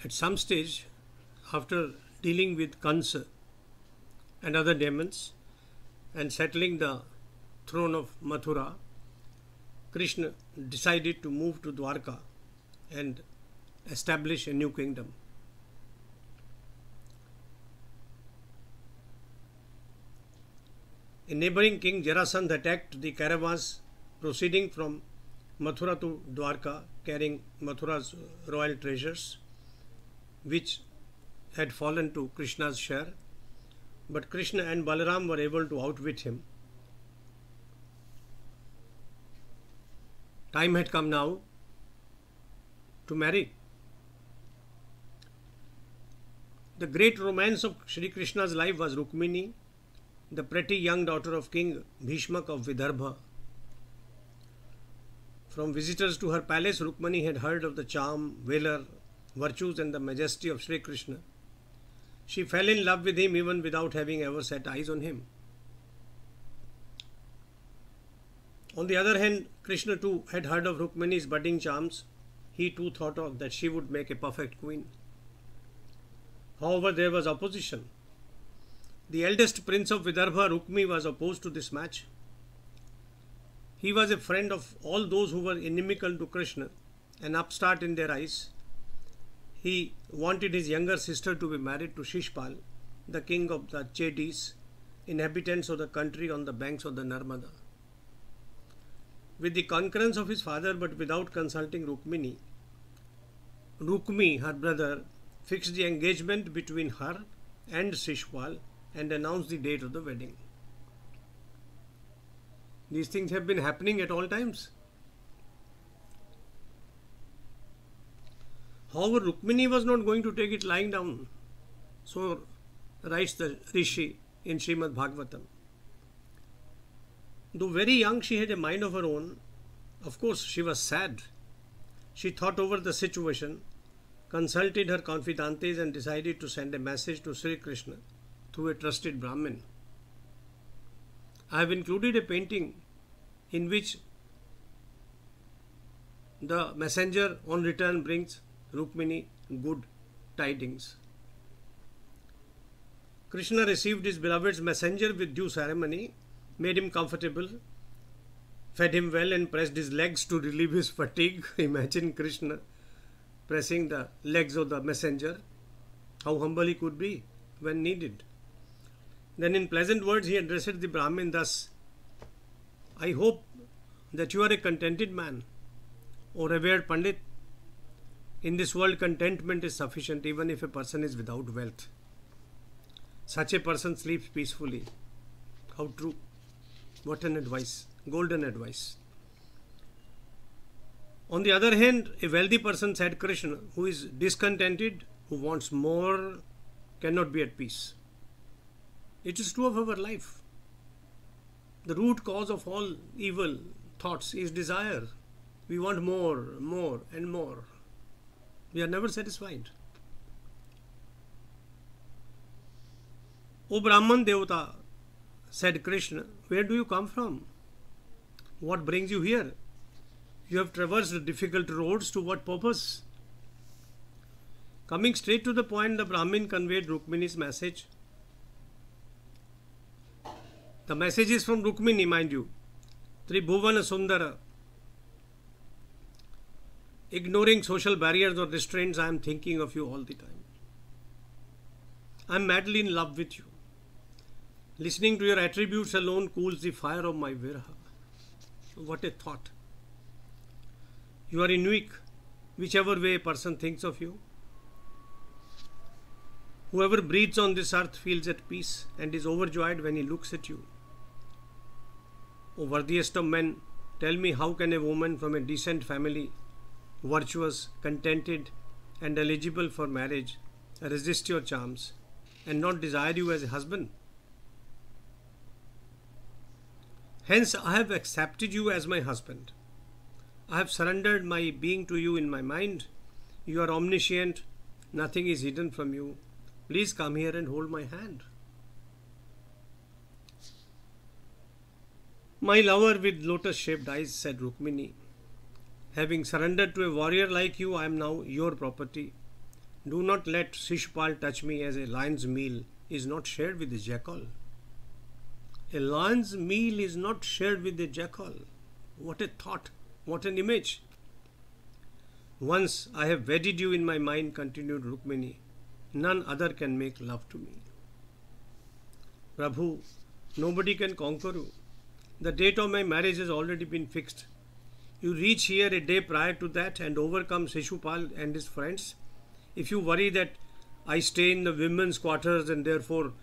At some stage, after dealing with Kansa and other demons and settling the throne of Mathura, Krishna decided to move to Dwarka and establish a new kingdom. A neighboring king, Jarasandh, attacked the caravans proceeding from Mathura to Dwarka, carrying Mathura's royal treasures, which had fallen to Krishna's share. But Krishna and Balaram were able to outwit him. Time had come now to marry. The great romance of Sri Krishna's life was Rukmini, the pretty young daughter of King Bhishmak of Vidarbha. From visitors to her palace, Rukmini had heard of the charm, valor, virtues and the majesty of Sri Krishna. She fell in love with him even without having ever set eyes on him. On the other hand, Krishna too had heard of Rukmini's budding charms. He too thought of that she would make a perfect queen. However, there was opposition. The eldest prince of Vidarbha, Rukmi, was opposed to this match. He was a friend of all those who were inimical to Krishna, an upstart in their eyes. He wanted his younger sister to be married to Shishpal, the king of the Chedis, inhabitants of the country on the banks of the Narmada. With the concurrence of his father but without consulting Rukmini, Rukmi, her brother, fixed the engagement between her and Shishpal and announced the date of the wedding. These things have been happening at all times. However, Rukmini was not going to take it lying down. So writes the Rishi in Srimad Bhagavatam. Though very young, she had a mind of her own. Of course, she was sad. She thought over the situation, consulted her confidantes and decided to send a message to Sri Krishna through a trusted Brahmin. I have included a painting in which the messenger on return brings Rukmini good tidings. Krishna received his beloved's messenger with due ceremony, made him comfortable, fed him well and pressed his legs to relieve his fatigue. Imagine Krishna pressing the legs of the messenger, how humble he could be when needed. Then in pleasant words he addressed the Brahmin thus, I hope that you are a contented man, O revered Pandit. In this world contentment is sufficient even if a person is without wealth. Such a person sleeps peacefully. How true. What an advice. Golden advice. On the other hand, a wealthy person, said Krishna, who is discontented, who wants more, cannot be at peace. It is true of our life. The root cause of all evil thoughts is desire. We want more, more and more. We are never satisfied. O Brahman Devata, said Krishna, where do you come from? What brings you here? You have traversed difficult roads, to what purpose? Coming straight to the point, the Brahmin conveyed Rukmini's message. The message is from Rukmini, mind you. Tribhuvana Sundara. Ignoring social barriers or restraints, I am thinking of you all the time. I am madly in love with you. Listening to your attributes alone cools the fire of my viraha. What a thought. You are unique, whichever way a person thinks of you. Whoever breathes on this earth feels at peace and is overjoyed when he looks at you. O worthiest of men, tell me, how can a woman from a decent family, virtuous, contented and eligible for marriage, resist your charms and not desire you as a husband? Hence, I have accepted you as my husband. I have surrendered my being to you in my mind. You are omniscient. Nothing is hidden from you. Please come here and hold my hand. My lover with lotus-shaped eyes, said Rukmini, having surrendered to a warrior like you, I am now your property. Do not let Shishupal touch me, as a lion's meal is not shared with the jackal. A lion's meal is not shared with the jackal. What a thought, what an image. Once I have wedded you in my mind, continued Rukmini, none other can make love to me. Prabhu, nobody can conquer you. The date of my marriage has already been fixed. You reach here a day prior to that and overcome Shishupal and his friends. If you worry that I stay in the women's quarters and therefore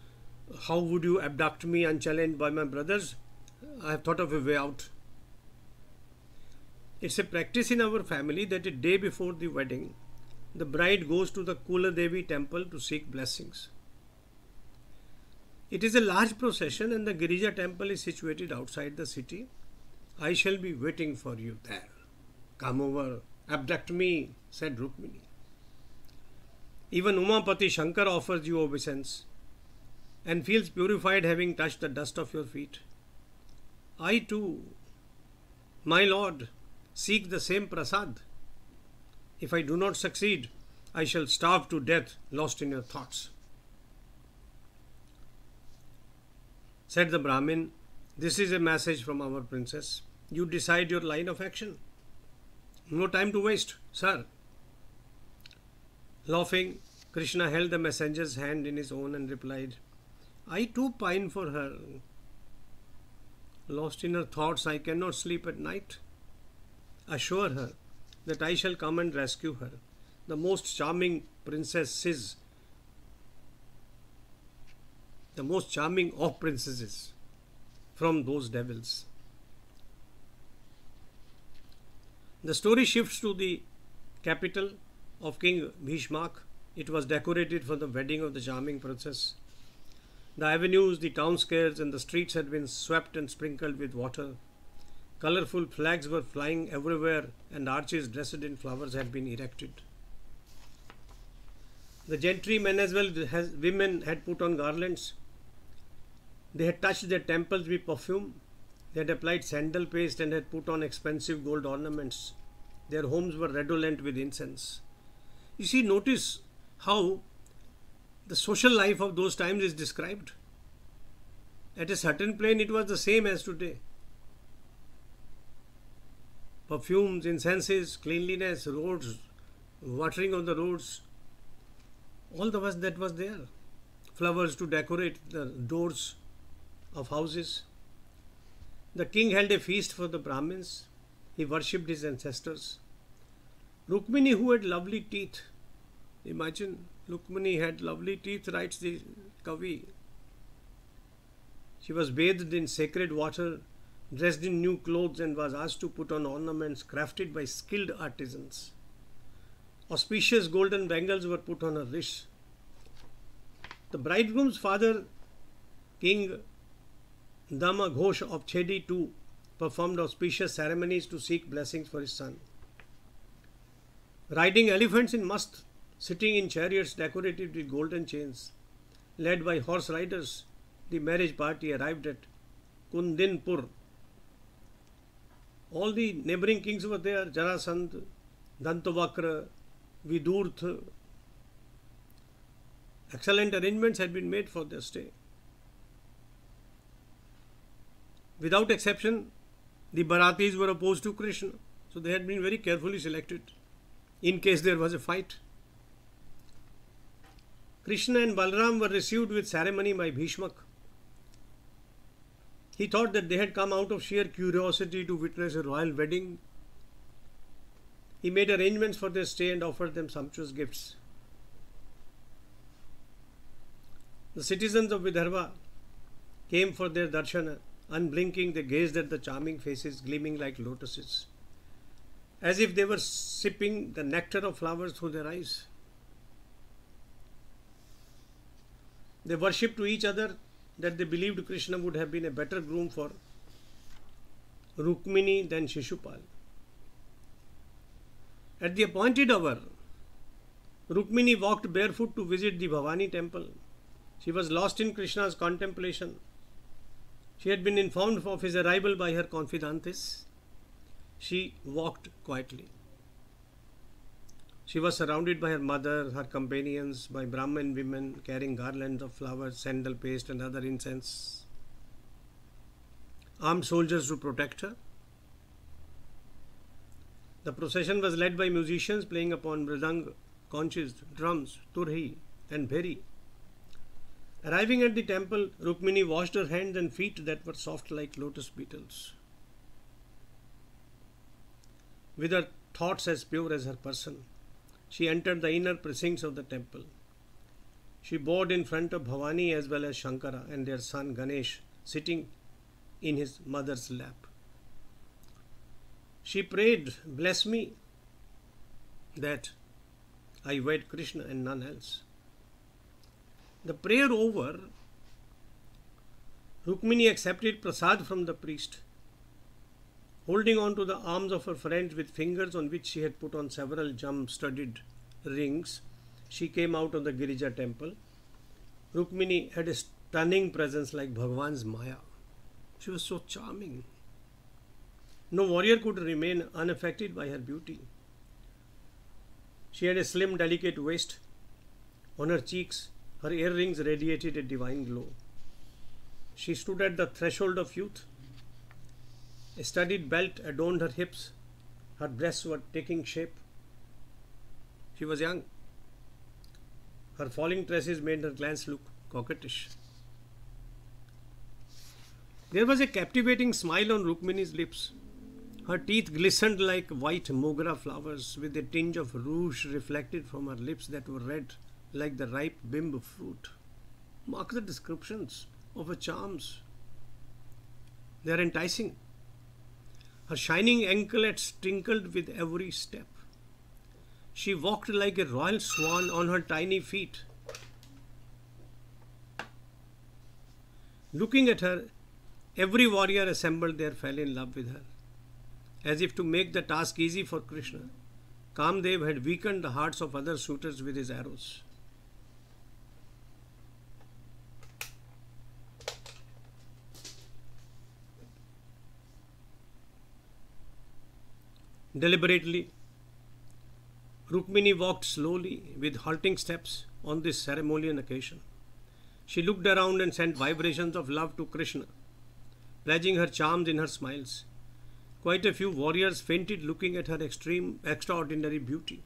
how would you abduct me unchallenged by my brothers, I have thought of a way out. It's a practice in our family that a day before the wedding, the bride goes to the Kula Devi temple to seek blessings. It is a large procession and the Girija temple is situated outside the city. I shall be waiting for you there. Come over, abduct me, said Rukmini. Even Umapati Shankar offers you obeisance and feels purified having touched the dust of your feet. I too, my lord, seek the same prasad. If I do not succeed, I shall starve to death lost in your thoughts. Said the Brahmin, this is a message from our princess. You decide your line of action. No time to waste, sir. Laughing, Krishna held the messenger's hand in his own and replied, I too pine for her. Lost in her thoughts, I cannot sleep at night. Assure her that I shall come and rescue her. The most charming princess is the most charming of princesses from those devils. The story shifts to the capital of King Bhishmak. It was decorated for the wedding of the charming princess. The avenues, the town squares and the streets had been swept and sprinkled with water. Colorful flags were flying everywhere and arches dressed in flowers had been erected. The gentrymen as well as women had put on garlands. They had touched their temples with perfume. They had applied sandal paste and had put on expensive gold ornaments. Their homes were redolent with incense. You see, notice how the social life of those times is described. At a certain plane, it was the same as today. Perfumes, incenses, cleanliness, roads, watering of the roads, all that was there. Flowers to decorate the doors of houses. The king held a feast for the Brahmins. He worshipped his ancestors. Rukmini, who had lovely teeth, imagine, Rukmini had lovely teeth, writes the Kavi. She was bathed in sacred water, dressed in new clothes and was asked to put on ornaments crafted by skilled artisans. Auspicious golden bangles were put on her wrists. The bridegroom's father, King Dama Ghosh of Chedi too, performed auspicious ceremonies to seek blessings for his son. Riding elephants in mast, sitting in chariots decorated with golden chains, led by horse riders, the marriage party arrived at Kundinpur. All the neighboring kings were there, Jarasandh, Dantavakra, Vidurth. Excellent arrangements had been made for their stay. Without exception, the Baratis were opposed to Krishna, so they had been very carefully selected in case there was a fight. Krishna and Balram were received with ceremony by Bhishmak. He thought that they had come out of sheer curiosity to witness a royal wedding. He made arrangements for their stay and offered them sumptuous gifts. The citizens of Vidarbha came for their darshana. Unblinking, they gazed at the charming faces gleaming like lotuses, as if they were sipping the nectar of flowers through their eyes. They worshipped to each other that they believed Krishna would have been a better groom for Rukmini than Shishupal. At the appointed hour, Rukmini walked barefoot to visit the Bhavani temple. She was lost in Krishna's contemplation. She had been informed of his arrival by her confidantes. She walked quietly. She was surrounded by her mother, her companions, by Brahmin women carrying garlands of flowers, sandal paste, and other incense. Armed soldiers to protect her. The procession was led by musicians playing upon mridang, conches, drums, turhi, and bheri. Arriving at the temple, Rukmini washed her hands and feet that were soft like lotus petals. With her thoughts as pure as her person, she entered the inner precincts of the temple. She bowed in front of Bhavani as well as Shankara and their son Ganesh sitting in his mother's lap. She prayed, "Bless me that I wed Krishna and none else." The prayer over, Rukmini accepted prasad from the priest. Holding on to the arms of her friends with fingers on which she had put on several gem-studded rings, she came out of the Girija temple. Rukmini had a stunning presence like Bhagwan's Maya. She was so charming. No warrior could remain unaffected by her beauty. She had a slim, delicate waist. On her cheeks, her earrings radiated a divine glow. She stood at the threshold of youth. A studded belt adorned her hips. Her breasts were taking shape. She was young. Her falling tresses made her glance look coquettish. There was a captivating smile on Rukmini's lips. Her teeth glistened like white mogra flowers, with a tinge of rouge reflected from her lips that were red like the ripe bimb fruit. Mark the descriptions of her charms. They are enticing. Her shining anklets tinkled with every step. She walked like a royal swan on her tiny feet. Looking at her, every warrior assembled there fell in love with her. As if to make the task easy for Krishna, Kamdev had weakened the hearts of other suitors with his arrows. Deliberately, Rukmini walked slowly with halting steps on this ceremonial occasion. She looked around and sent vibrations of love to Krishna, pledging her charms in her smiles. Quite a few warriors fainted looking at her extraordinary beauty.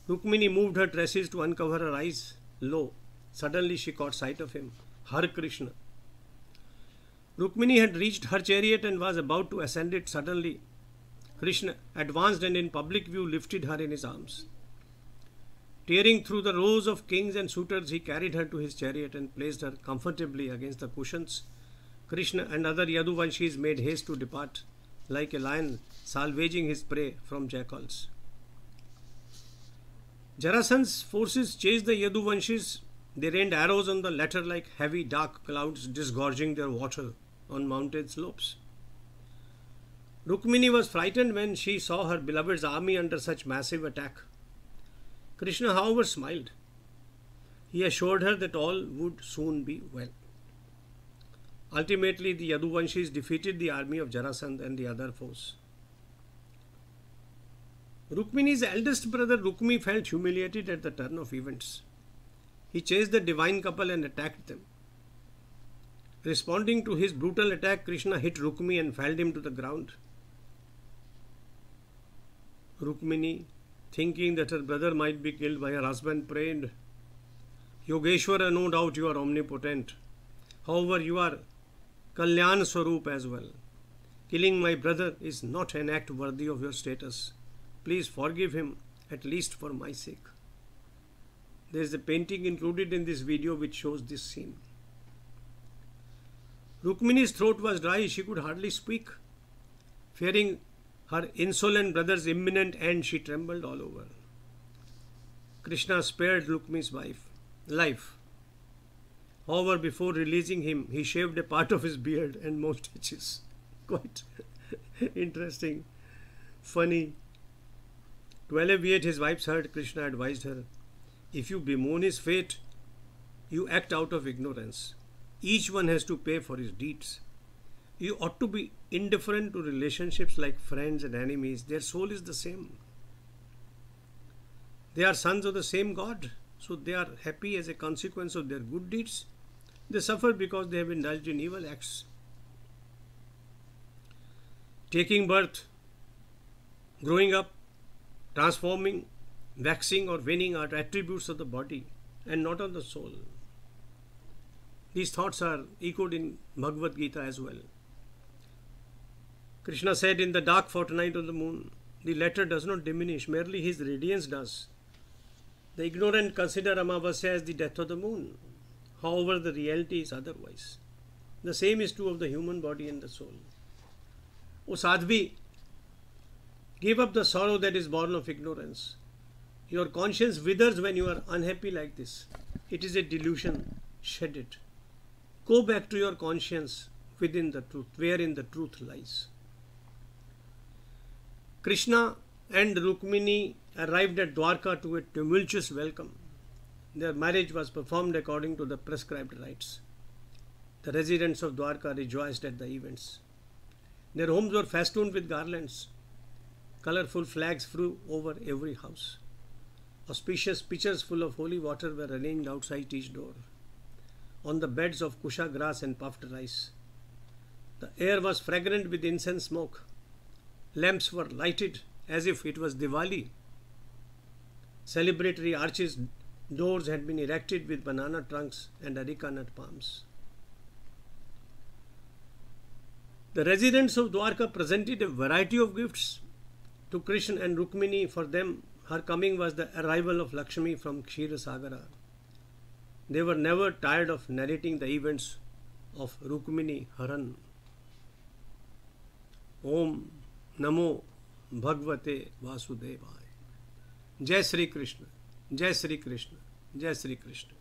Rukmini moved her tresses to uncover her eyes. Lo, suddenly she caught sight of him, her Krishna. Rukmini had reached her chariot and was about to ascend it. Suddenly, Krishna advanced and in public view lifted her in his arms. Tearing through the rows of kings and suitors, he carried her to his chariot and placed her comfortably against the cushions. Krishna and other Yaduvanshis made haste to depart, like a lion salvaging his prey from jackals. Jarasandh's forces chased the Yaduvanshis. They rained arrows on the latter like heavy dark clouds, disgorging their water on mountain slopes. Rukmini was frightened when she saw her beloved's army under such massive attack. Krishna, however, smiled. He assured her that all would soon be well. Ultimately, the Yaduvanshis defeated the army of Jarasandh and the other foes. Rukmini's eldest brother Rukmi felt humiliated at the turn of events. He chased the divine couple and attacked them. Responding to his brutal attack, Krishna hit Rukmi and felled him to the ground. Rukmini, thinking that her brother might be killed by her husband, prayed, "Yogeshwara, no doubt you are omnipotent. However, you are Kalyan Swarup as well. Killing my brother is not an act worthy of your status. Please forgive him, at least for my sake." There is a painting included in this video which shows this scene. Rukmini's throat was dry, she could hardly speak. Fearing her insolent brother's imminent end, she trembled all over. Krishna spared Rukmini's life. However, before releasing him, he shaved a part of his beard and moustaches. Quite interesting, funny. To alleviate his wife's hurt, Krishna advised her, "If you bemoan his fate, you act out of ignorance. Each one has to pay for his deeds. You ought to be indifferent to relationships like friends and enemies. Their soul is the same." They are sons of the same God, so they are happy as a consequence of their good deeds. They suffer because they have indulged in evil acts. Taking birth, growing up, transforming, waxing or waning are attributes of the body and not of the soul. These thoughts are echoed in Bhagavad Gita as well. Krishna said, in the dark fortnight of the moon, the latter does not diminish, merely his radiance does. The ignorant consider Amavasya as the death of the moon. However, the reality is otherwise. The same is true of the human body and the soul. O Sadhvi, give up the sorrow that is born of ignorance. Your conscience withers when you are unhappy like this. It is a delusion. Shed it. Go back to your conscience within the truth, wherein the truth lies. Krishna and Rukmini arrived at Dwarka to a tumultuous welcome. Their marriage was performed according to the prescribed rites. The residents of Dwarka rejoiced at the events. Their homes were festooned with garlands. Colorful flags flew over every house. Auspicious pitchers full of holy water were arranged outside each door, on the beds of kusha grass and puffed rice. The air was fragrant with incense smoke. Lamps were lighted as if it was Diwali. Celebratory arches doors had been erected with banana trunks and areca nut palms. The residents of Dwarka presented a variety of gifts to Krishna and Rukmini. For them, her coming was the arrival of Lakshmi from Ksheera-Sagara. They were never tired of narrating the events of Rukminiharan. Om Namo Bhagavate Vasudevaya. Jai Sri Krishna, Jai Sri Krishna, Jai Sri Krishna.